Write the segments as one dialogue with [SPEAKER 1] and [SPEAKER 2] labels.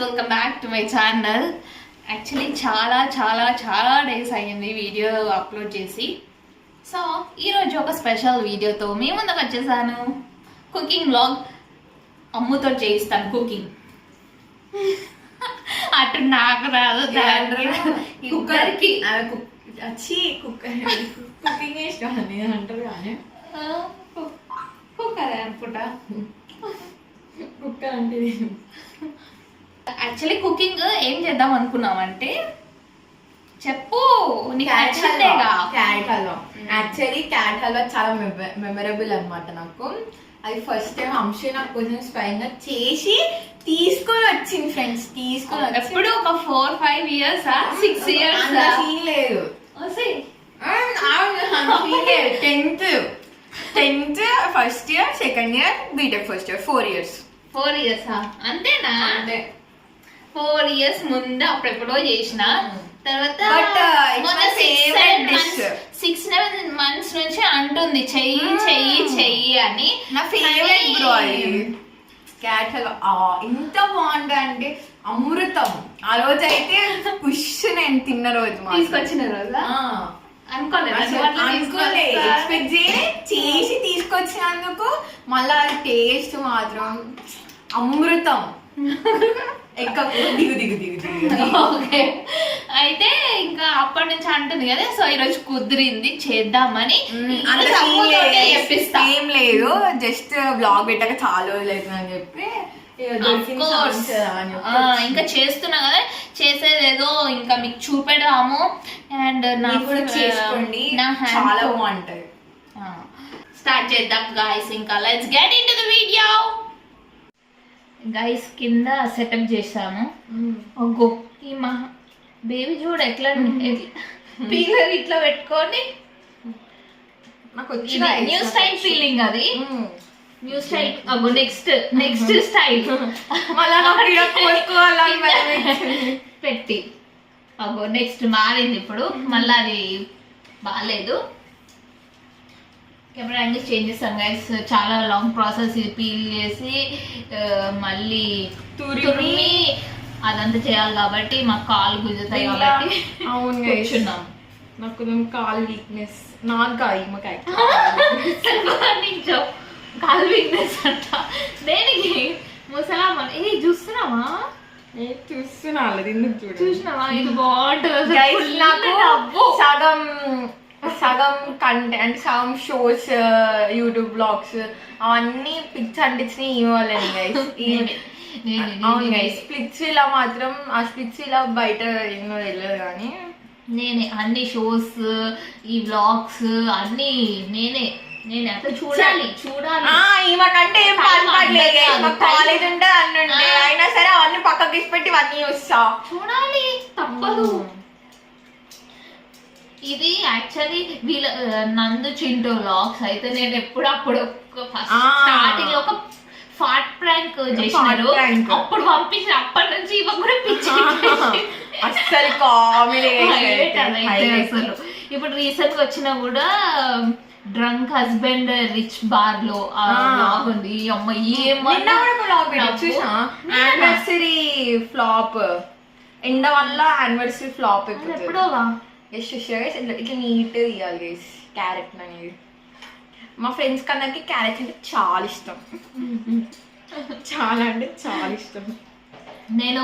[SPEAKER 1] Welcome back to my channel. Actually చాలా days అయ్యింది video upload చేసి. సో ఈరోజు ఒక స్పెషల్ వీడియోతో మీ ముందుకు వచ్చేసాను. Cooking vlog. అమ్ముతో చేయిస్తాను కుకింగ్. అటు నాకు రాదు, కుక్కర్కి
[SPEAKER 2] వచ్చి కుకింగ్ ఇష్టం అంటారు కానీ
[SPEAKER 1] కుక్కర్ అనుకుంటా.
[SPEAKER 2] కుక్కర్ అంటే
[SPEAKER 1] యాక్చువల్లీ కుకింగ్ ఏం చేద్దాం అనుకున్నామంటే చెప్పు, నీకు నచ్చిందేగా.
[SPEAKER 2] Carrot halwa. Actually carrot halwa చాలా మెమరబుల్ అనమాట నాకు. అది ఫస్ట్ టైం అంశీ నాకు కొంచెం స్వయంగా చేసి తీసుకొని వచ్చింది ఫ్రెండ్స్. తీసుకొని
[SPEAKER 1] ఎప్పుడు ఒక 4-5 years 6 years
[SPEAKER 2] ఫీల్ లేదు. 10th first year, second year, B Tech first year, 4 years.
[SPEAKER 1] 4 years అంతేనా?
[SPEAKER 2] అంటే
[SPEAKER 1] 4 years ముందు అప్పుడెప్పుడో చేసిన తర్వాత 6-7 months నుంచి అంటుంది చెయ్యి అని.
[SPEAKER 2] నా ఫేవరెట్ బ్రో అది క్యారెట్ హల్వా. ఎంత బాగుంటుంది అంటే అమృతం. ఆ రోజు అయితే పుష్ నేను తిన్న రోజు
[SPEAKER 1] తీసుకొచ్చిన రోజు
[SPEAKER 2] అనుకోలే, ఎక్స్పెక్ట్ చేసి తీసుకొచ్చినందుకు మళ్ళా టేస్ట్ మాత్రం అమృతం.
[SPEAKER 1] ఓకే, అయితే ఇంకా అప్పటి నుంచి అంటుంది కదా. సో ఈ రోజు కుదిరింది చేద్దామని.
[SPEAKER 2] ఏం లేదు, జస్ట్ బ్లాగ్ పెట్టాక చాలా రోజులు అని చెప్పి
[SPEAKER 1] ఇంకా చేస్తున్నా కదా, చేసేదేదో ఇంకా మీకు చూపెడదాము. అండ్ నాకు
[SPEAKER 2] చేసుకోండి, చాలా బాగుంటది.
[SPEAKER 1] స్టార్ట్ చేద్దాం గైస్. ఇంకా let's get into the video. Guys కింద సెటప్ చేసాము. ఈ మా బేబీ చూడు ఎట్లా పీలర్ ఇట్లా పెట్టుకొని న్యూ స్టైల్ ఫీలింగ్. అది న్యూ స్టైల్. అగో నెక్స్ట్ స్టైల్ పెట్టి అగో నెక్స్ట్ మారింది ఇప్పుడు. మళ్ళీ అది బాగాలేదు. కెమెరా యాంగిల్ చేంజ్ చేస్తాం గైస్. చాలా లాంగ్ ప్రాసెస్. ఇది పీల్ చేసి మళ్ళీ తురిమి అదంతా చేయాలి కాబట్టి మాకు కాలు గుంజుతాయి కాబట్టి
[SPEAKER 2] అవును కూర్చున్నాం. నాకు కాలు వీక్నెస్. నాకు
[SPEAKER 1] కాలు వీక్నెస్ అంట. దేనికి ముసలామా? చూస్తున్నావా? చూసినావా? ఇది బాగుంటుంది.
[SPEAKER 2] సగం కంటెంట్ అంటే సగం షోస్, యూట్యూబ్ బ్లాగ్స్ అవన్నీ పిక్స్ అంటించినాయి ఇవ్వాలని గైస్. అవును గైస్, స్ప్లిట్స్ ఇలా మాత్రం ఆ స్ప్లిట్స్ ఇలా బయట ఎన్నో తెలియదు కానీ
[SPEAKER 1] నేనే అన్ని షోస్, ఈ బ్లాగ్స్ అన్ని నేనే అట్లా చూడాలి.
[SPEAKER 2] ఈమెకంటే ఏం పడలేదు, కాలేజ్ ఉంటే అన్నీ ఉంటే అయినా సరే అవన్నీ పక్కకి తీసి పెట్టి ఇవన్నీ వస్తా చూడాలి,
[SPEAKER 1] తప్పదు. ఇది యాక్చువల్లీ వీళ్ళ నందు చింటూ వ్లాగ్స్ అయితే నేను ఎప్పుడప్పుడు స్టార్టింగ్ లో ఒక ఫాట్ ప్రాంక్ చేసినారు, అప్పుడు పంపించిన. అప్పటి నుంచి ఇవ్వ కూడా పిచ్చి
[SPEAKER 2] అసలు కామెడీ.
[SPEAKER 1] అసలు ఇప్పుడు రీసెంట్ గా వచ్చినా కూడా డ్రంక్ హస్బెండ్ రిచ్ బార్ లో బ్లాగ్ ఉంది. అమ్మ
[SPEAKER 2] యానివర్సరీ ఫ్లాప్ ఎండ వల్ల యానివర్సరీ ఫ్లాప్
[SPEAKER 1] ఎప్పుడోగా.
[SPEAKER 2] ఇట్లా నీట్ ఇవ్వాలి గైస్ క్యారెట్ అనేది. మా ఫ్రెండ్స్ అందరికి క్యారెట్ అంటే చాలా ఇష్టం. చాలా అంటే చాలా ఇష్టం.
[SPEAKER 1] నేను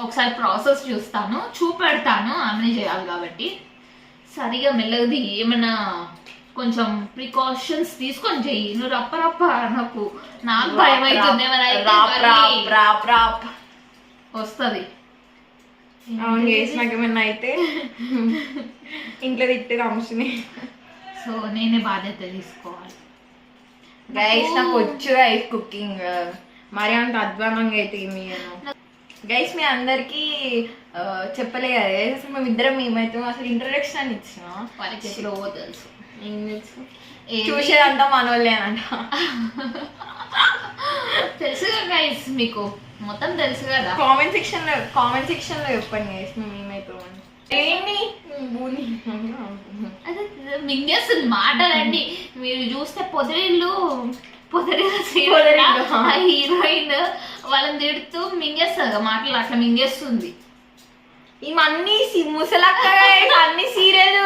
[SPEAKER 1] ఒకసారి ప్రాసెస్ చూపెడతాను. అన్నీ చేయాలి కాబట్టి సరిగా మెల్లది ఏమైనా కొంచెం ప్రికాషన్స్ తీసుకొని చెయ్యి. నువ్వు రప్ప నాకు భయం అవుతుంది. వస్తుంది.
[SPEAKER 2] అవును గైస్, నాకు ఏమన్నా అయితే ఇంట్లో తిట్టే అంశని.
[SPEAKER 1] సో నేనే బాధ్యత తీసుకోవాలి
[SPEAKER 2] గైస్. నాకు వచ్చు గైస్ కుకింగ్, మరి అంత అధ్వానంగా అయితే ఏమి గైస్. మీ అందరికి చెప్పలే కదా గైస్, అసలు మేమిద్దరం ఏమైతే అసలు ఇంట్రొడక్షన్ ఇచ్చిన
[SPEAKER 1] వాళ్ళకి ఎప్పుడో తెలుసు.
[SPEAKER 2] ఏం తెలుసు? చూసేదంతా మనోళ్ళేనంట.
[SPEAKER 1] తెలుసుగా గైస్, మీకు మొత్తం తెలుసు కదా.
[SPEAKER 2] కామెంట్ సెక్షన్ లో చెప్పండి గైస్ మేము ఏమైతామని.
[SPEAKER 1] మింగేస్తుంది మాటలండి. మీరు చూస్తే పొదరిల్లు పొదరిల్లు ఆ హీరోయిన్ వాళ్ళని తిడుతూ మింగేస్తుంది మాటలు అట్లా మింగేస్తుంది.
[SPEAKER 2] ఇవన్నీ ముసలక్క అన్ని సీరియల్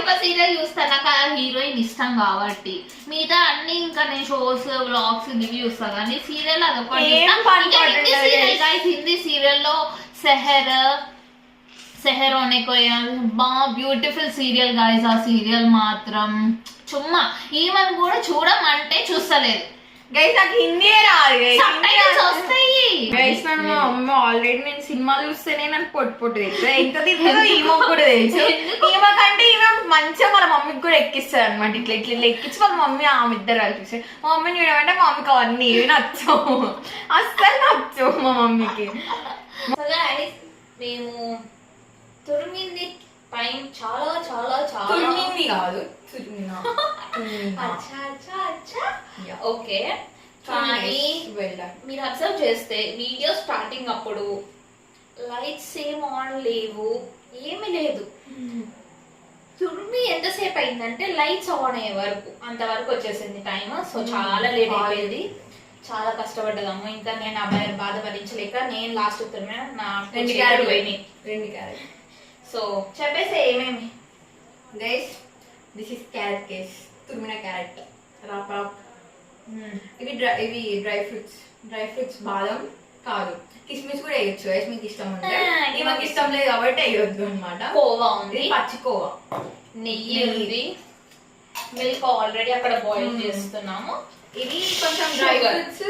[SPEAKER 1] ఒక సీరియల్ చూస్తాను, నాకు ఆ హీరోయిన్ ఇష్టం కాబట్టి. మిగతా అన్ని ఇంకా నేను షోస్ వ్లాగ్స్ ఇవి చూస్తాను కానీ సీరియల్ అదొకటి. హిందీ సీరియల్లో సెహర్ होने को బా బ్యూటిఫుల్ సీరియల్ గాయస్. ఆ సీరియల్ మాత్రం చుమ్మా ఈమెను కూడా చూడమంటే చూస్తలేదు
[SPEAKER 2] గైస్. నాకు హిందీ రాదు
[SPEAKER 1] వస్తాయి
[SPEAKER 2] గైస్. మా అమ్మ ఆల్రెడీ నేను సినిమాలు చూస్తేనే నాకు పొట్టు తెలుసు, ఎంత తింటుందో ఈమె కూడా తెలుసు. ఈమె కంటే ఈమె మంచిగా వాళ్ళ మమ్మీకి కూడా ఎక్కిస్తారు అనమాట. ఇట్లా ఇట్లా ఇట్లా ఎక్కించి వాళ్ళ మమ్మీ ఆమె ఇద్దరు కలిసి మా మమ్మీని చూడమంటే మా మమ్మీకి అవన్నీ ఏవి నచ్చవు, అస్సలు నచ్చవు మా మమ్మీకి.
[SPEAKER 1] మేము తురిమింది టైం చాలా చాలా చాలా
[SPEAKER 2] తురిమింది కాదు
[SPEAKER 1] ఓకే. కానీ మీరు అబ్జర్వ్ చేస్తే వీడియో స్టార్టింగ్ అప్పుడు లైట్స్ ఏం ఆన్ లేవు, ఏమీ లేదు. తురిమి ఎంతసేపు అయిందంటే లైట్స్ ఆన్ అయ్యే వరకు అంతవరకు వచ్చేసింది టైం. సో చాలా లేట్ అయిపోయింది, చాలా కష్టపడ్డదమ్మ. ఇంకా నేను అబ్బాయి బాధ భరించలేక నేను లాస్ట్ తురిమిన నా 2 క్యారెట్ పోయినాయి. 2 క్యారెట్. సో చెప్పేసి ఏమేమి
[SPEAKER 2] guys, this is carrot case, తురిమిన క్యారెట్ రాప్. ఇవి డ్రై ఫ్రూట్స్ బాదం కాదు, కిస్మిస్ కూడా వేయొచ్చు గైస్ మీకు ఇష్టం ఉంటే. మాకు ఇష్టం లేదు కాబట్టి వేయొద్దు అనమాట.
[SPEAKER 1] కోవా ఉంది,
[SPEAKER 2] పచ్చి కోవా,
[SPEAKER 1] నెయ్యి ఉంది, మిల్క్ ఆల్రెడీ అక్కడ బాయిల్ చేస్తున్నాము.
[SPEAKER 2] ఇది కొంచెం డ్రై ఫ్రూట్స్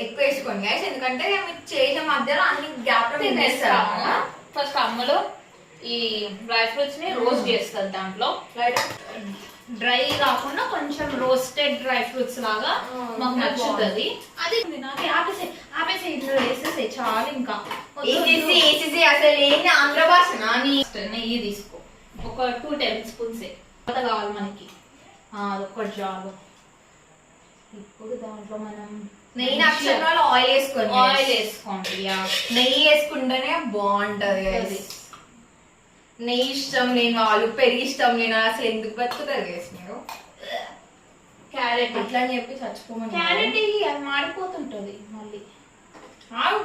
[SPEAKER 2] ఎక్కువ వేసుకోండి గైస్, ఎందుకంటే మీకు చేసే మధ్యలో అన్ని గ్యాప్ లో తినేస్తాము.
[SPEAKER 1] ఫస్ట్ అమ్మలో ఈ డ్రై ఫ్రూట్స్ ని రోస్ట్ చేస్తారు, దాంట్లో డ్రై కాకుండా కొంచెం రోస్టెడ్ డ్రై ఫ్రూట్స్ లాగా మాకు నచ్చుతుంది. అది నాకు ఆపేసే ఇంట్లో వేసేసే చాలు. ఇంకా
[SPEAKER 2] అసలు ఏంటి ఆంధ్ర భాష.
[SPEAKER 1] నెయ్యి తీసుకో, ఒక 2 టేబుల్ స్పూన్స్ కావాలి మనకి, అదొకటి చాలు. ఇప్పుడు దాంట్లో మనం
[SPEAKER 2] నెయ్యి నక్షత్రాలు ఆయిల్
[SPEAKER 1] వేసుకోండి.
[SPEAKER 2] నెయ్యి వేసుకుంటేనే బాగుంటది. అది నెయ్యి ఇష్టం లేని వాళ్ళు, పెరిగి ఇష్టం లేని అసలు ఎందుకు బతుకుతారు గైస్ మీరు?
[SPEAKER 1] క్యారెట్
[SPEAKER 2] అట్లా అని చెప్పి చచ్చిపోమని.
[SPEAKER 1] క్యారెట్ అది మాడిపోతుంటది మళ్ళీ.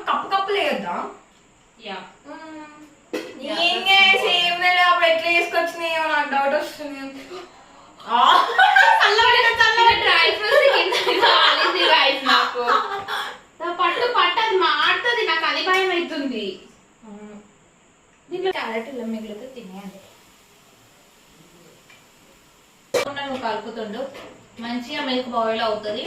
[SPEAKER 2] కప్పు లేదా?
[SPEAKER 1] యా
[SPEAKER 2] సేమ్ అప్పుడు ఎట్లా వేసుకొచ్చినాయో నాకు డౌట్ వస్తుంది.
[SPEAKER 1] డ్రై ఫ్రూట్స్ నాకు పట్టు అది మాడుతుంది, నాకు అది భయం అవుతుంది. దీంట్లో క్యారెట్ ఇలా మిగిలితే తినేయండి. నువ్వు కలుపుతుండు మంచిగా మిల్క్ బాయిల్ అవుతుంది.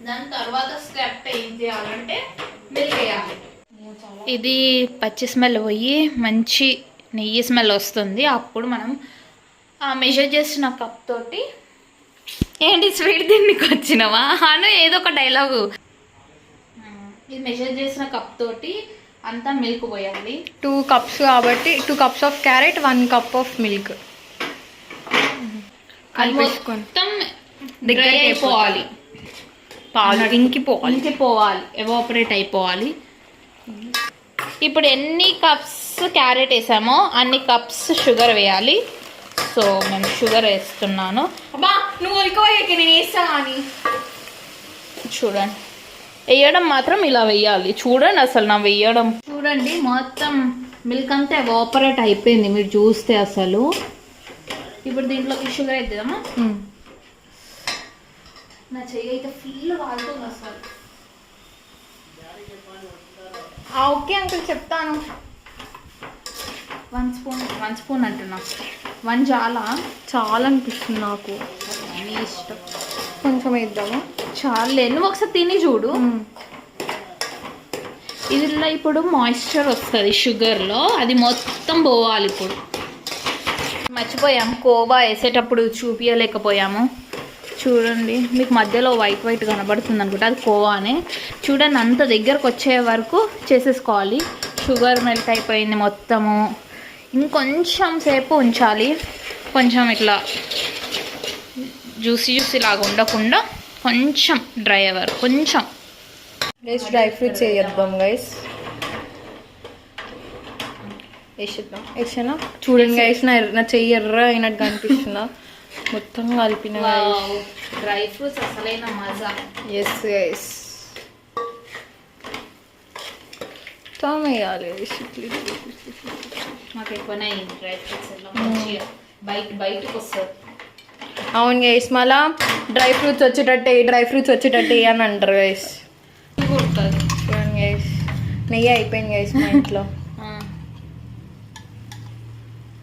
[SPEAKER 1] దాని తర్వాత స్టెప్ ఏం చేయాలంటే మిల్క్ వేయాలి. ఇది పచ్చి స్మెల్ పోయి మంచి నెయ్యి స్మెల్ వస్తుంది. అప్పుడు మనం మెజర్ చేసిన కప్ తోటి, ఏంటి స్వీట్ దీనికి వచ్చినావా అను ఏదో ఒక డైలాగు. ఇది మెజర్ చేసిన కప్ తోటి అంతా మిల్క్ పోయాలి.
[SPEAKER 2] 2 కప్స్ కాబట్టి 2 cups of carrot, 1 cup of milk.
[SPEAKER 1] మొత్తం డ్రై అయిపోవాలి, ఇంకిపోవాలి, ఎవాపరేట్ అయిపోవాలి. ఇప్పుడు ఎన్ని కప్స్ క్యారెట్ వేసామో అన్ని కప్స్ షుగర్ వేయాలి. సో మేము షుగర్ వేస్తున్నాను.
[SPEAKER 2] అబ్బా నువ్వు ఉలికోయకి నేను వేస్తా అని
[SPEAKER 1] చూడండి. వేయడం మాత్రం ఇలా వేయాలి. చూడండి అసలు నా వేయడం చూడండి, మొత్తం మిల్క్ అంతా ఎవాపరేట్ అయిపోయింది మీరు చూస్తే అసలు. ఇప్పుడు దీంట్లోకి షుగర్ వేద్దామా? నా చెయ్యి అయితే ఫుల్ కాలుతుంది అసలు.
[SPEAKER 2] ఓకే అంకుల్ చెప్తాను.
[SPEAKER 1] 1 స్పూన్ అంటున్నా. 1 చాలా అనిపిస్తుంది నాకు. మీ ఇష్టం,
[SPEAKER 2] కొంచెం వేద్దామా?
[SPEAKER 1] చాలే, నువ్వు ఒకసారి తిని చూడు. ఇదిలో ఇప్పుడు మాయిశ్చర్ వస్తుంది షుగర్లో, అది మొత్తం పోవాలి. ఇప్పుడు మర్చిపోయాము, కోవా వేసేటప్పుడు చూపించలేకపోయాము. చూడండి మీకు మధ్యలో వైట్ కనబడుతుంది అనుకుంటా, అది కోవానే. చూడండి అంత దగ్గరకు వచ్చే వరకు చేసేసుకోవాలి. షుగర్ మెల్ట్ అయిపోయింది మొత్తము. ఇంకొంచెం సేపు ఉంచాలి, కొంచెం ఇట్లా జ్యూసీ లాగా ఉండకుండా కొంచెం డ్రై అవ్వరు. కొంచెం
[SPEAKER 2] డ్రై ఫ్రూట్స్ వేద్దాం గైస్. వేసేనా? చూడండి గైస్, నా చెయ్యి ఎర్ర అయినట్టు అనిపిస్తుందా? మొత్తం కలిపిన
[SPEAKER 1] డ్రై ఫ్రూట్స్ అసలైన మజా.
[SPEAKER 2] ఎస్ గైస్ వేయాలి.
[SPEAKER 1] మాకు ఎక్కువనే డ్రై ఫ్రూట్స్ ఎలా మంచిగా బయటకు వస్తుంది.
[SPEAKER 2] అవును గైస్, మళ్ళా డ్రై ఫ్రూట్స్ వచ్చేటట్టే అని అంటారు గైస్.
[SPEAKER 1] కుడుతుంది
[SPEAKER 2] చూడండి గైస్, నెయ్యి అయిపోయింది గైస్ మా ఇంట్లో.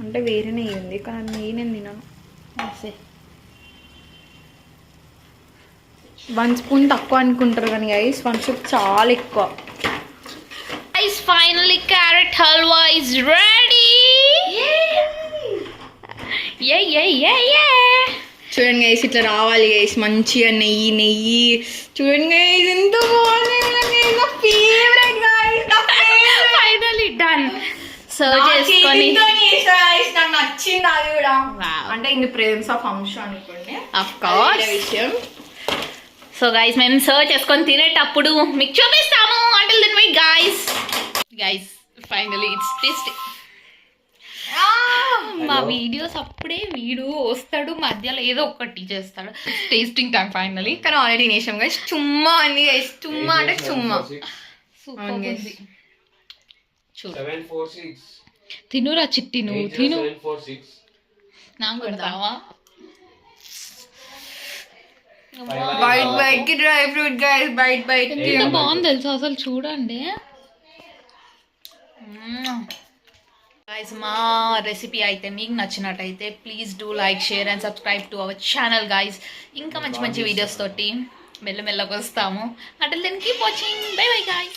[SPEAKER 2] అంటే వేరే నెయ్యి ఉంది కానీ నెయ్యి నేను తినను. 1 స్పూన్ తక్కువ అనుకుంటారు కానీ గైస్ 1 స్పూన్ చాలా ఎక్కువ.
[SPEAKER 1] Guys, finally carrot halwa is ready. Yeah.
[SPEAKER 2] చూడండి గైస్, ఇట్లా రావాలి గైస్ మంచిగా నెయ్యి. చూడండి గైస్ ఎంత బాగుంది. Favourite guys,
[SPEAKER 1] Finally done. Serve చేసుకొని
[SPEAKER 2] నాకు నచ్చింది అది కూడా.
[SPEAKER 1] Wow.
[SPEAKER 2] అంటే ఇన్ ప్రెజెన్స్ ఆఫ్ అంశ అనుకోండి
[SPEAKER 1] of course.
[SPEAKER 2] అదే విషయం.
[SPEAKER 1] సో గైస్ మేము సర్వ్ చేసుకొని తినేటప్పుడు మీకు చూపిస్తాము. Until then wait guys finally it's tasty. మా వీడియోస్ అప్పుడే వీడు వస్తాడు మధ్యలో ఏదో ఒకటి చేస్తాడు. Tasting time finally.
[SPEAKER 2] కానీ ఆల్రెడీ తినేసాం గైస్. చుమ్మా అండి గైస్, చుమ్మా అంటే చుమ్మా.
[SPEAKER 1] సూపర్ ఉంది.
[SPEAKER 3] 746
[SPEAKER 1] తినురా చిట్టి నువ్వు తిను.
[SPEAKER 3] 746
[SPEAKER 1] నాకు కొడతావా?
[SPEAKER 2] బైట్ కి డ్రై ఫ్రూట్ గైస్, బైట్
[SPEAKER 1] ఎంత బాగుంది తెలుసా అసలు, చూడండి గైస్. మా రెసిపీ అయితే మీకు నచ్చినట్టయితే please do like, share and subscribe to our channel guys. ఇంకా మంచి వీడియోస్ తోటి మెల్లమెల్లగా వస్తాము. Until then keep watching. Bye guys.